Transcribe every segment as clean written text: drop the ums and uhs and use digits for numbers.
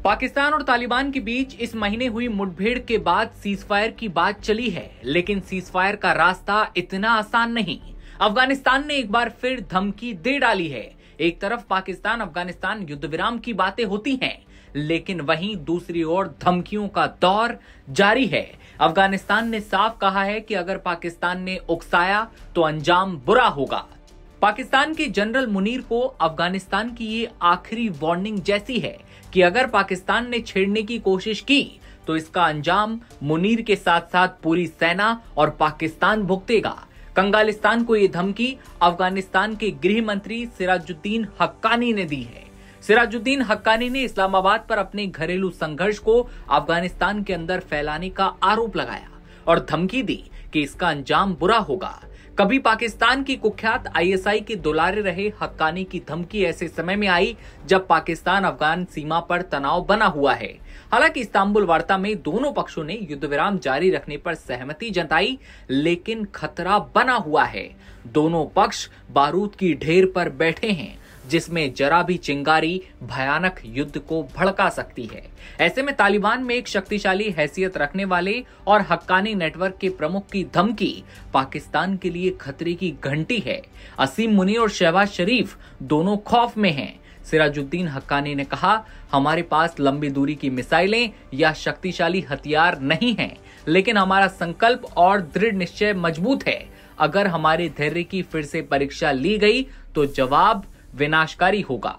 पाकिस्तान और तालिबान के बीच इस महीने हुई मुठभेड़ के बाद सीजफायर की बात चली है, लेकिन सीजफायर का रास्ता इतना आसान नहीं। अफगानिस्तान ने एक बार फिर धमकी दे डाली है। एक तरफ पाकिस्तान अफगानिस्तान युद्ध विराम की बातें होती हैं, लेकिन वहीं दूसरी ओर धमकियों का दौर जारी है। अफगानिस्तान ने साफ कहा है कि अगर पाकिस्तान ने उकसाया तो अंजाम बुरा होगा। पाकिस्तान के जनरल मुनीर को अफगानिस्तान की ये आखिरी वार्निंग जैसी है कि अगर पाकिस्तान ने छेड़ने की कोशिश की तो इसका अंजाम मुनीर के साथ साथ पूरी सेना और पाकिस्तान भुगतेगा। कंगालिस्तान को ये धमकी अफगानिस्तान के गृह मंत्री सिराजुद्दीन हक्कानी ने दी है। सिराजुद्दीन हक्कानी ने इस्लामाबाद पर अपने घरेलू संघर्ष को अफगानिस्तान के अंदर फैलाने का आरोप लगाया और धमकी दी कि इसका अंजाम बुरा होगा। कभी पाकिस्तान की कुख्यात आईएसआई के दुलारे रहे हक्कानी की धमकी ऐसे समय में आई जब पाकिस्तान अफगान सीमा पर तनाव बना हुआ है। हालांकि इस्तांबुल वार्ता में दोनों पक्षों ने युद्ध विराम जारी रखने पर सहमति जताई, लेकिन खतरा बना हुआ है। दोनों पक्ष बारूद की ढेर पर बैठे हैं, जिसमें जरा भी चिंगारी भयानक युद्ध को भड़का सकती है। ऐसे में तालिबान में एक शक्तिशाली हैसियत रखने वाले और हक्कानी नेटवर्क के प्रमुख की धमकी पाकिस्तान के लिए खतरे की घंटी है। असीम मुनी और शहबाज शरीफ दोनों खौफ में हैं। सिराजुद्दीन हक्कानी ने कहा, हमारे पास लंबी दूरी की मिसाइलें या शक्तिशाली हथियार नहीं हैं, लेकिन हमारा संकल्प और दृढ़ निश्चय मजबूत है। अगर हमारे धैर्य की फिर से परीक्षा ली गई तो जवाब विनाशकारी होगा।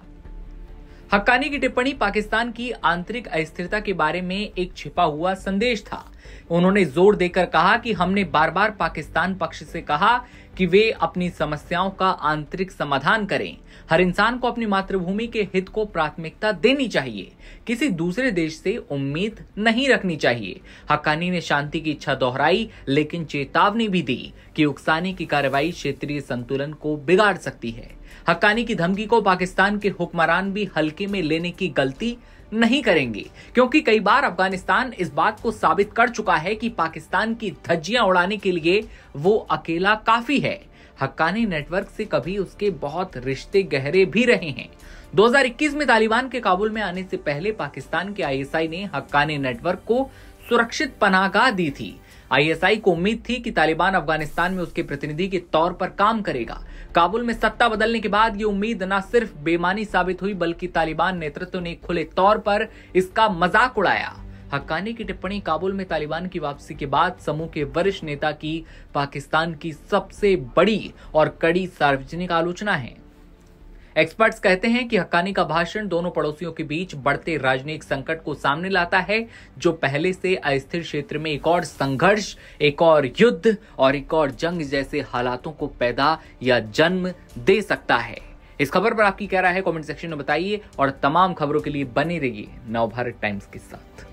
हक्कानी की टिप्पणी पाकिस्तान की आंतरिक अस्थिरता के बारे में एक छिपा हुआ संदेश था। उन्होंने जोर देकर कहा कि हमने बार बार पाकिस्तान पक्ष से कहा कि वे अपनी समस्याओं का आंतरिक समाधान करें। हर इंसान को अपनी मातृभूमि के हित को प्राथमिकता देनी चाहिए, किसी दूसरे देश से उम्मीद नहीं रखनी चाहिए। हक्कानी ने शांति की इच्छा दोहराई, लेकिन चेतावनी भी दी कि उकसाने की कार्रवाई क्षेत्रीय संतुलन को बिगाड़ सकती है। हक्कानी की धमकी को पाकिस्तान के हुक्मरान भी हल्के में लेने की गलती नहीं करेंगे, क्योंकि कई बार अफगानिस्तान इस बात को साबित कर चुका है कि पाकिस्तान की धज्जियां उड़ाने के लिए वो अकेला काफी है। हक्कानी नेटवर्क से कभी उसके बहुत रिश्ते गहरे भी रहे हैं। 2021 में तालिबान के काबुल में आने से पहले पाकिस्तान के आईएसआई ने हक्कानी नेटवर्क को सुरक्षित पनाहगाह दी थी। आईएसआई को उम्मीद थी कि तालिबान अफगानिस्तान में उसके प्रतिनिधि के तौर पर काम करेगा। काबुल में सत्ता बदलने के बाद ये उम्मीद न सिर्फ बेमानी साबित हुई, बल्कि तालिबान नेतृत्व ने खुले तौर पर इसका मजाक उड़ाया। हक्कानी की टिप्पणी काबुल में तालिबान की वापसी के बाद समूह के वरिष्ठ नेता की पाकिस्तान की सबसे बड़ी और कड़ी सार्वजनिक आलोचना है। एक्सपर्ट्स कहते हैं कि हक्कानी का भाषण दोनों पड़ोसियों के बीच बढ़ते राजनीतिक संकट को सामने लाता है, जो पहले से अस्थिर क्षेत्र में एक और संघर्ष, एक और युद्ध और एक और जंग जैसे हालातों को पैदा या जन्म दे सकता है। इस खबर पर आपकी क्या राय है, कमेंट सेक्शन में बताइए और तमाम खबरों के लिए बने रहिए नवभारत टाइम्स के साथ।